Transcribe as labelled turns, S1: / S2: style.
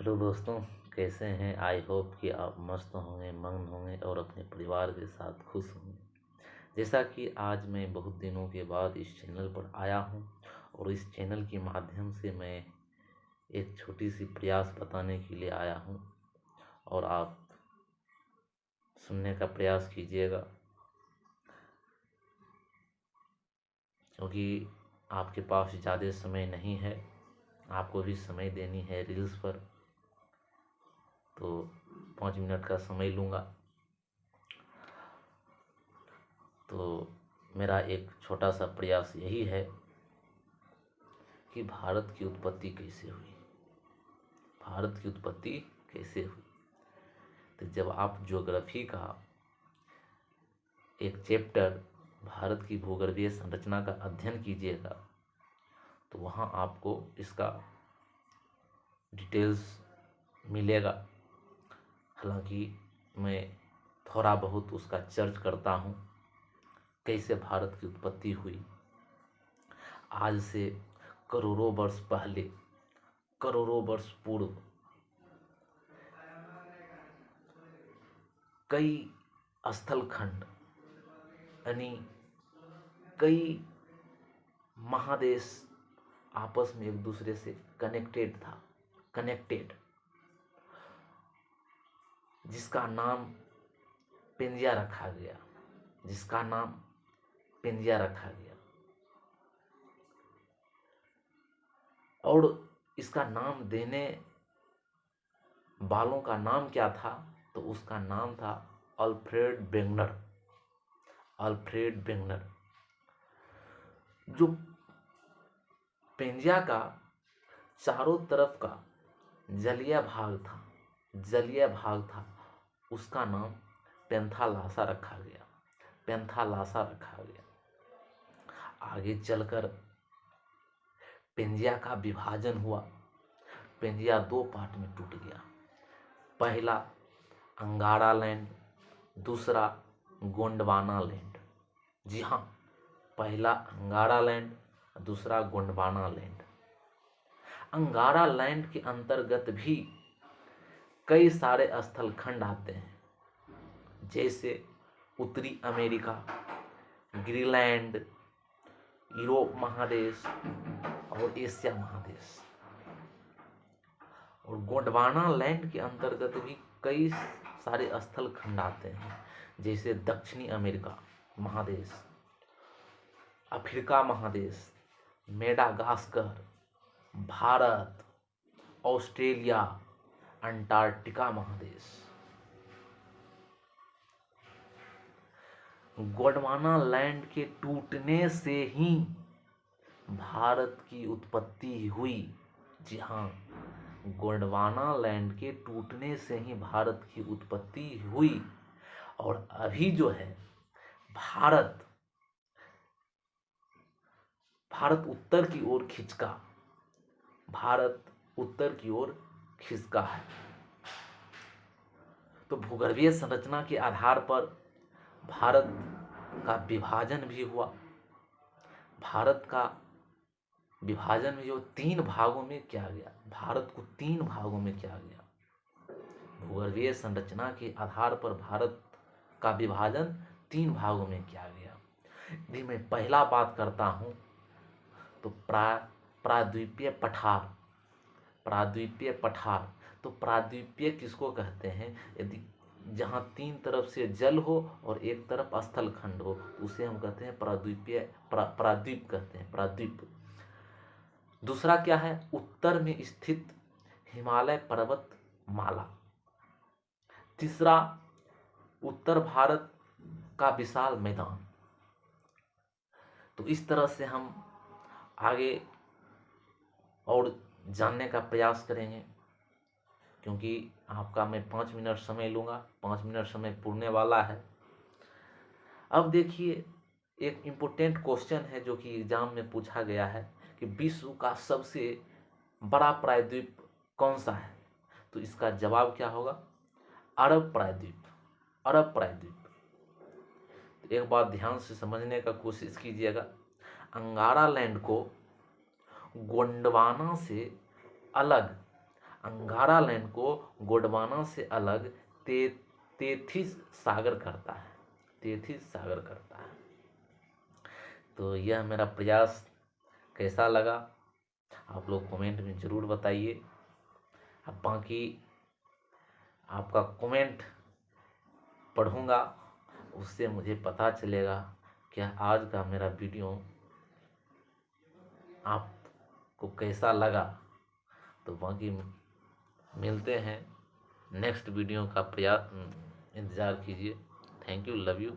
S1: Hello दोस्तों, कैसे हैं? आई होप कि आप मस्त होंगे, मगन होंगे और अपने परिवार के साथ खुश होंगे। जैसा कि आज मैं बहुत दिनों के बाद इस चैनल पर आया हूं और इस चैनल के माध्यम से मैं एक छोटी सी प्रयास बताने के लिए आया हूं और आप सुनने का प्रयास कीजिएगा, क्योंकि आपके पास ज़्यादा समय नहीं है। आपको भी समय देनी है रील्स पर, तो 5 मिनट का समय लूँगा। तो मेरा एक छोटा सा प्रयास यही है कि भारत की उत्पत्ति कैसे हुई। भारत की उत्पत्ति कैसे हुई? तो जब आप ज्योग्राफी का एक चैप्टर भारत की भूगर्भीय संरचना का अध्ययन कीजिएगा तो वहाँ आपको इसका डिटेल्स मिलेगा। हालांकि मैं थोड़ा बहुत उसका चर्च करता हूँ, कैसे भारत की उत्पत्ति हुई। आज से करोड़ों वर्ष पहले, करोड़ों वर्ष पूर्व कई स्थल खंड यानी कई महादेश आपस में एक दूसरे से कनेक्टेड, जिसका नाम पेंजिया रखा गया, जिसका नाम पेंजिया रखा गया। और इसका नाम देने वालों का नाम क्या था? तो उसका नाम था अल्फ्रेड वेंगनर। अल्फ्रेड वेंगनर, जो पेंजिया का चारों तरफ का जलीय भाग था, उसका नाम पेंथालासा रखा गया। पेंथालासा रखा गया। आगे चलकर पेंजिया का विभाजन हुआ। पेंजिया दो पार्ट में टूट गया। पहला अंगारा लैंड, दूसरा गोंडवाना लैंड। जी हाँ, पहला अंगारा लैंड, दूसरा गोंडवाना लैंड। अंगारा लैंड के अंतर्गत भी कई सारे स्थल खंड आते हैं, जैसे उत्तरी अमेरिका, ग्रीनलैंड, यूरोप महादेश और एशिया महादेश। और गोंडवाना लैंड के अंतर्गत भी कई सारे स्थल खंड आते हैं, जैसे दक्षिणी अमेरिका महादेश, अफ्रीका महादेश, मेडागास्कर, भारत, ऑस्ट्रेलिया, अंटार्कटिका महादेश। गोंडवाना लैंड के टूटने से ही भारत की उत्पत्ति हुई। जी हाँ, गोंडवाना लैंड के टूटने से ही भारत की उत्पत्ति हुई। और अभी जो है भारत उत्तर की ओर खिंचका, भारत उत्तर की ओर खिसका है। तो भूगर्भीय संरचना के आधार पर भारत का विभाजन भी हुआ। भारत का विभाजन में जो 3 भागों में किया गया, भारत को 3 भागों में किया गया। भूगर्भीय संरचना के आधार पर भारत का विभाजन 3 भागों में किया गया। यदि मैं पहला बात करता हूं तो प्रायद्वीपीय पठार। प्रायद्वीपीय पठार, तो प्रायद्वीपीय किसको कहते हैं? यदि जहाँ 3 तरफ से जल हो और एक तरफ स्थल खंड हो, उसे हम कहते हैं प्रायद्वीप कहते हैं, प्रायद्वीप। दूसरा क्या है? उत्तर में स्थित हिमालय पर्वत माला। तीसरा, उत्तर भारत का विशाल मैदान। तो इस तरह से हम आगे और जानने का प्रयास करेंगे, क्योंकि आपका मैं 5 मिनट समय लूँगा। 5 मिनट समय पूरने वाला है। अब देखिए, एक इम्पोर्टेंट क्वेश्चन है जो कि एग्जाम में पूछा गया है कि विश्व का सबसे बड़ा प्रायद्वीप कौन सा है? तो इसका जवाब क्या होगा? अरब प्रायद्वीप। अरब प्रायद्वीप। एक बात ध्यान से समझने का कोशिश कीजिएगा। अंगारा लैंड को गोंडवाना से अलग अंगारा लैंड को गोंडवाना से अलग तेथिस सागर करता है, तेथिस सागर करता है। तो यह मेरा प्रयास कैसा लगा आप लोग कमेंट में ज़रूर बताइए। अब बाकी आपका कमेंट पढ़ूंगा, उससे मुझे पता चलेगा कि आज का मेरा वीडियो आपको कैसा लगा। तो बाकी मिलते हैं नेक्स्ट वीडियो का प्रयास इंतज़ार कीजिए। Thank you, love you.